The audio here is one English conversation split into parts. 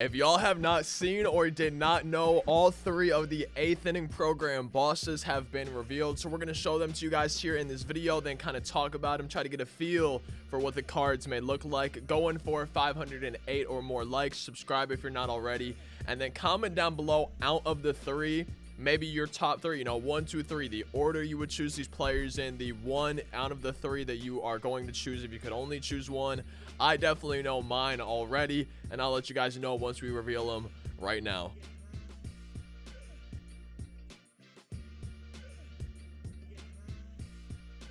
If y'all have not seen or did not know, all 3 of the 8th inning program bosses have been revealed. So we're going to show them to you guys here in this video, then kind of talk about them, try to get a feel for what the cards may look like. Going for 508 or more likes, subscribe if you're not already, and then comment down below out of the 3, maybe your top 3, 1, 2, 3, the order you would choose these players in, the 1 out of the 3 that you are going to choose if you could only choose 1. I definitely know mine already, and I'll let you guys know once we reveal them right now.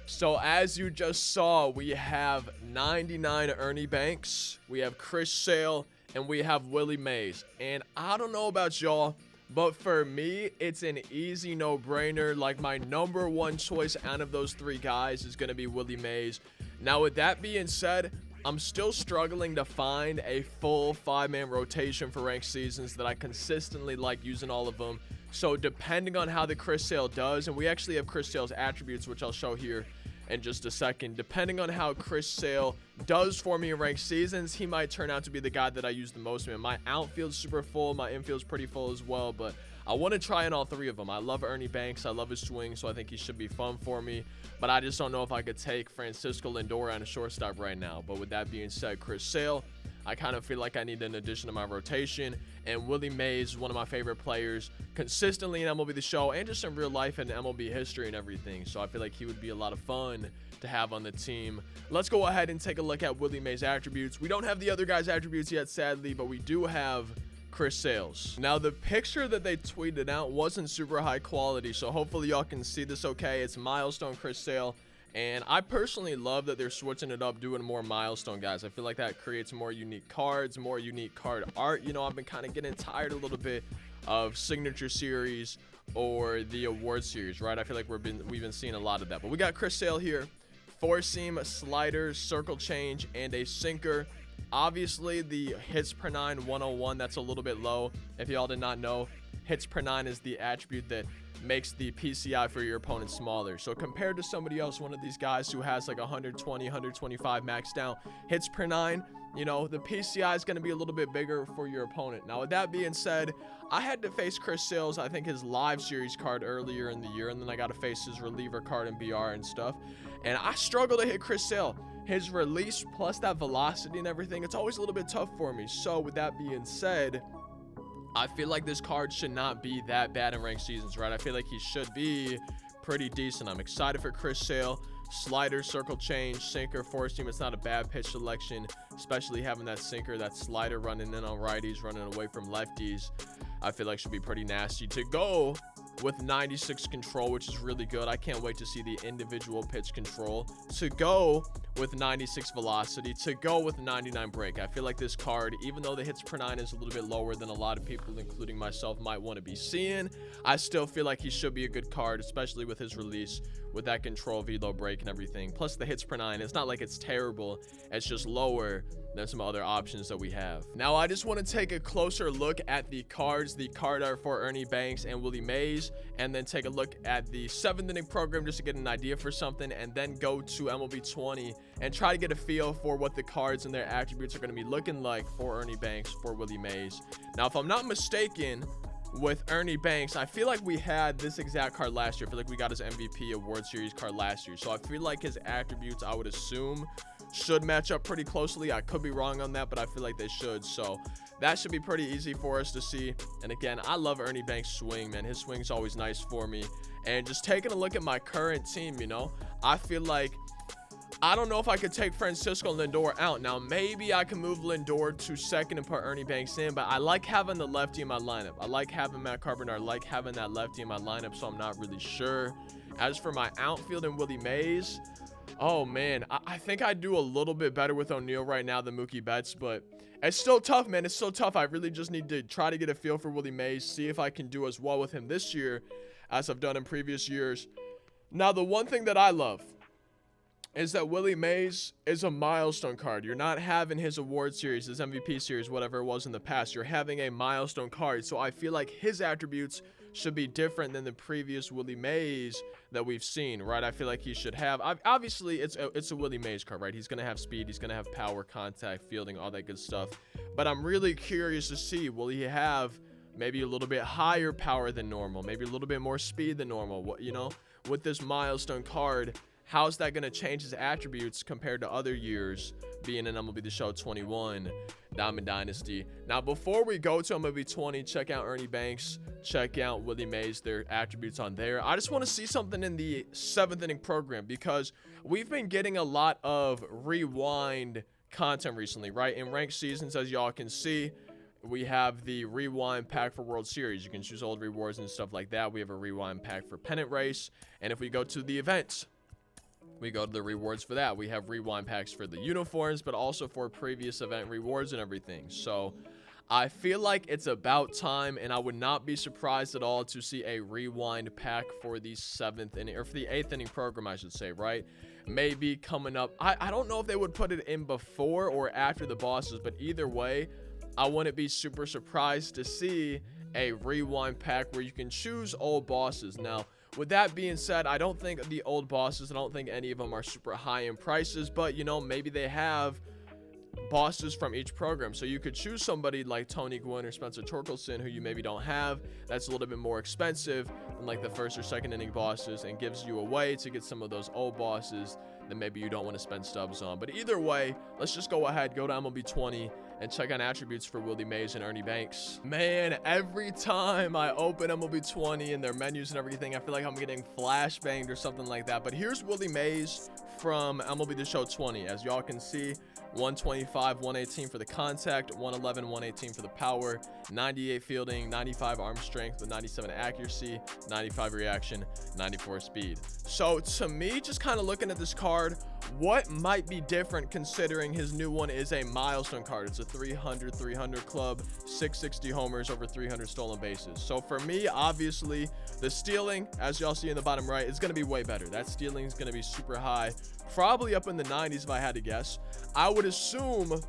So as you just saw, we have 99 Ernie Banks, we have Chris Sale, and we have Willie Mays. And I don't know about y'all, but for me, it's an easy no-brainer. Like, my number 1 choice out of those 3 guys is going to be Willie Mays. Now, with that being said, I'm still struggling to find a full 5-man rotation for ranked seasons that I consistently like using all of them. So depending on how the Chris Sale does, and we actually have Chris Sale's attributes, which I'll show here in just a second. Depending on how Chris Sale does for me in ranked seasons, he might turn out to be the guy that I use the most. Man, my outfield's super full, my infield's pretty full as well, but I want to try in all 3 of them. I love Ernie Banks, I love his swing, so I think he should be fun for me, but I just don't know if I could take Francisco Lindor on a shortstop right now. But with that being said, Chris Sale, I kind of feel like I need an addition to my rotation, and Willie Mays is one of my favorite players consistently in MLB The Show and just in real life and MLB history and everything, so I feel like he would be a lot of fun to have on the team. Let's go ahead and take a look at Willie Mays' attributes. We don't have the other guys' attributes yet, sadly, but we do have Chris Sale's. Now, the picture that they tweeted out wasn't super high quality, so hopefully y'all can see this okay. It's milestone Chris Sale, and I personally love that they're switching it up, doing more milestone guys. I feel like that creates more unique cards, more unique card art. I've been kind of getting tired a little bit of signature series or the award series, right? I feel like we've been seeing a lot of that. But we got Chris Sale here, 4-seam, slider, circle change, and a sinker. Obviously, the hits per 9 101, that's a little bit low. If y'all did not know, hits per 9 is the attribute that makes the PCI for your opponent smaller. So compared to somebody else, one of these guys who has like 120, 125 maxed out hits per 9, the PCI is going to be a little bit bigger for your opponent. Now, with that being said, I had to face Chris Sale's, I think, his live series card earlier in the year, and then I got to face his reliever card in BR and stuff, and I struggle to hit Chris Sale. His release plus that velocity and everything, it's always a little bit tough for me. So with that being said, I feel like this card should not be that bad in ranked seasons, right? I feel like he should be pretty decent. I'm excited for Chris Sale. Slider, circle change, sinker, 4-seam. It's not a bad pitch selection, especially having that sinker, that slider running in on righties, running away from lefties. I feel like should be pretty nasty. To go with 96 control, which is really good. I can't wait to see the individual pitch control. To go with 96 velocity, to go with 99 break. I feel like this card, even though the hits per 9 is a little bit lower than a lot of people, including myself, might want to be seeing, I still feel like he should be a good card, especially with his release, with that control, velo, break, and everything. Plus the hits per 9, it's not like it's terrible, it's just lower than some other options that we have. Now, I just want to take a closer look at the cards, the card art for Ernie Banks and Willie Mays, and then take a look at the 7th inning program just to get an idea for something, and then go to MLB 20 and try to get a feel for what the cards and their attributes are going to be looking like for Ernie Banks, for Willie Mays. Now, if I'm not mistaken, with Ernie Banks, I feel like we had this exact card last year. I feel like we got his MVP award series card last year, so I feel like his attributes, I would assume, should match up pretty closely. I could be wrong on that, but I feel like they should, so that should be pretty easy for us to see. And again, I love Ernie Banks' swing, man. His swing's always nice for me. And just taking a look at my current team, I feel like I don't know if I could take Francisco Lindor out. Now, maybe I can move Lindor to second and put Ernie Banks in, but I like having the lefty in my lineup. I like having Matt Carpenter. I like having that lefty in my lineup, so I'm not really sure. As for my outfield and Willie Mays, oh man, I think I do a little bit better with O'Neal right now than Mookie Betts, but it's still tough, man. It's still tough. I really just need to try to get a feel for Willie Mays, see if I can do as well with him this year as I've done in previous years. Now, the one thing that I love is that Willie Mays is a milestone card. You're not having his award series, his MVP series, whatever it was in the past. You're having a milestone card. So I feel like his attributes should be different than the previous Willie Mays that we've seen, right? I feel like he should have, obviously it's a Willie Mays card, right? He's going to have speed, he's going to have power, contact, fielding, all that good stuff. but I'm really curious to see, will he have maybe a little bit higher power than normal, maybe a little bit more speed than normal? What, you know, with this milestone card, how's that going to change his attributes compared to other years being in MLB The Show 21 Diamond Dynasty? Now, before we go to MLB 20, check out Ernie Banks, check out Willie Mays, their attributes on there. I just want to see something in the 7th inning program, because we've been getting a lot of rewind content recently, right? In ranked seasons, as y'all can see, we have the rewind pack for World Series. You can choose old rewards and stuff like that. We have a rewind pack for pennant race. And if we go to the events, we go to the rewards for that. We have rewind packs for the uniforms, but also for previous event rewards and everything. So I feel like it's about time, and I would not be surprised at all to see a rewind pack for the 7th inning, or for the 8th inning program, I should say, right? Maybe coming up. I don't know if they would put it in before or after the bosses, but either way, I wouldn't be super surprised to see a rewind pack where you can choose old bosses. Now, with that being said, I don't think the old bosses, I don't think any of them are super high in prices, but, you know, maybe they have bosses from each program. So you could choose somebody like Tony Gwynn or Spencer Torkelson, who you maybe don't have. That's a little bit more expensive than like the 1st or 2nd inning bosses, and gives you a way to get some of those old bosses that maybe you don't want to spend stubs on. But either way, let's just go ahead, go to MLB 20 and check on attributes for Willie Mays and Ernie Banks. Man, every time I open MLB 20 and their menus and everything, I feel like I'm getting flashbanged or something like that. But here's Willie Mays from MLB The Show 20. As y'all can see, 125, 118 for the contact, 111, 118 for the power, 98 fielding, 95 arm strength with 97 accuracy, 95 reaction, 94 speed. So to me, just kind of looking at this card, what might be different considering his new one is a milestone card? It's a 300 club, 660 homers, over 300 stolen bases. So for me, obviously, the stealing, as y'all see in the bottom right, is going to be way better. That stealing is going to be super high, probably up in the 90s if I had to guess. I would assume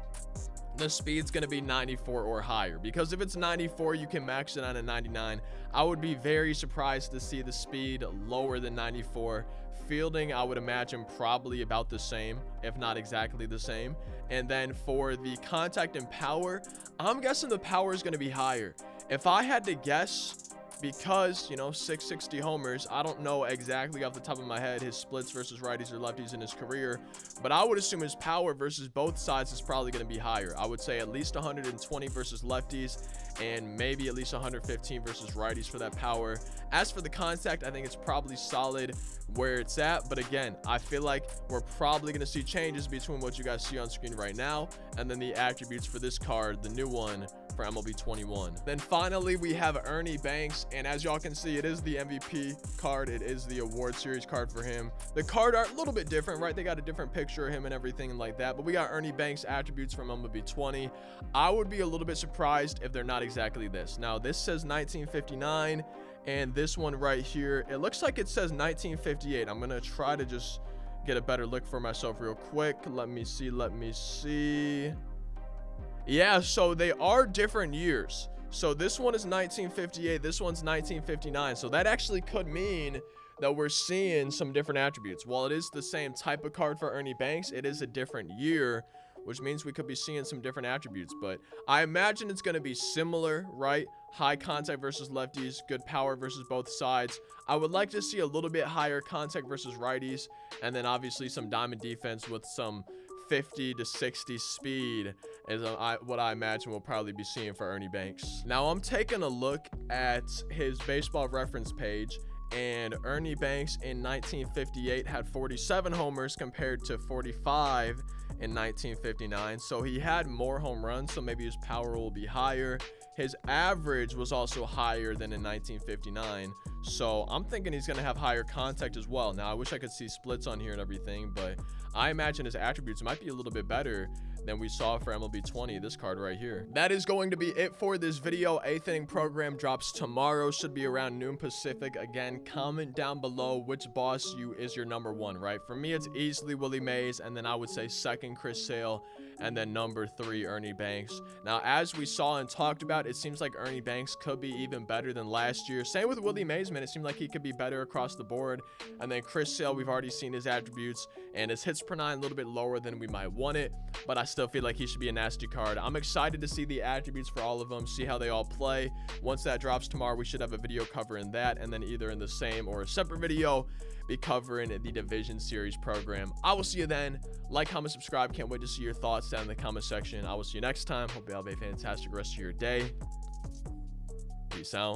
the speed's going to be 94 or higher, because if it's 94, you can max it on a 99. I would be very surprised to see the speed lower than 94. Fielding, I would imagine probably about the same, if not exactly the same. And then for the contact and power, I'm guessing the power is going to be higher. If I had to guess, because, you know, 660 homers, I don't know exactly off the top of my head his splits versus righties or lefties in his career, but I would assume his power versus both sides is probably going to be higher. I would say at least 120 versus lefties, and maybe at least 115 versus righties for that power. As for the contact, I think it's probably solid where it's at, but again, I feel like we're probably going to see changes between what you guys see on screen right now and then the attributes for this card, the new one for MLB 21. Then finally, we have Ernie Banks, and as y'all can see, it is the MVP card. It is the award series card for him. The card art a little bit different, right? They got a different picture of him and everything like that, but we got Ernie Banks attributes from MLB 20. I would be a little bit surprised if they're not exactly this. Now, this says 1959, and this one right here, it looks like it says 1958. I'm gonna try to just get a better look for myself real quick. Let me see. Yeah, so they are different years. So this one is 1958, this one's 1959. So that actually could mean that we're seeing some different attributes. While it is the same type of card for Ernie Banks, it is a different year, which means we could be seeing some different attributes. But I imagine it's going to be similar, right? High contact versus lefties, good power versus both sides. I would like to see a little bit higher contact versus righties, and then obviously some diamond defense with some 50 to 60 speed is what I imagine we'll probably be seeing for Ernie Banks. Now I'm taking a look at his baseball reference page, and Ernie Banks in 1958 had 47 homers compared to 45 in 1959. So he had more home runs, so maybe his power will be higher. His average was also higher than in 1959. So I'm thinking he's going to have higher contact as well. Now, I wish I could see splits on here and everything, but I imagine his attributes might be a little bit better than we saw for MLB 20, this card right here. That is going to be it for this video. 8th inning program drops tomorrow, should be around noon Pacific. Again, comment down below which boss is your number one, right? For me, it's easily Willie Mays, and then I would say second Chris Sale, and then number 3, Ernie Banks. Now, as we saw and talked about, it seems like Ernie Banks could be even better than last year. Same with Willie Mays, man. It seemed like he could be better across the board. And then Chris Sale, we've already seen his attributes, and his hits per 9 a little bit lower than we might want it, but I still feel like he should be a nasty card. I'm excited to see the attributes for all of them, see how they all play. Once that drops tomorrow, we should have a video covering that, and then either in the same or a separate video be covering the Division Series program. I will see you then. Like, comment, subscribe. Can't wait to see your thoughts down in the comment section. I will see you next time. Hope you have a fantastic rest of your day. Peace out.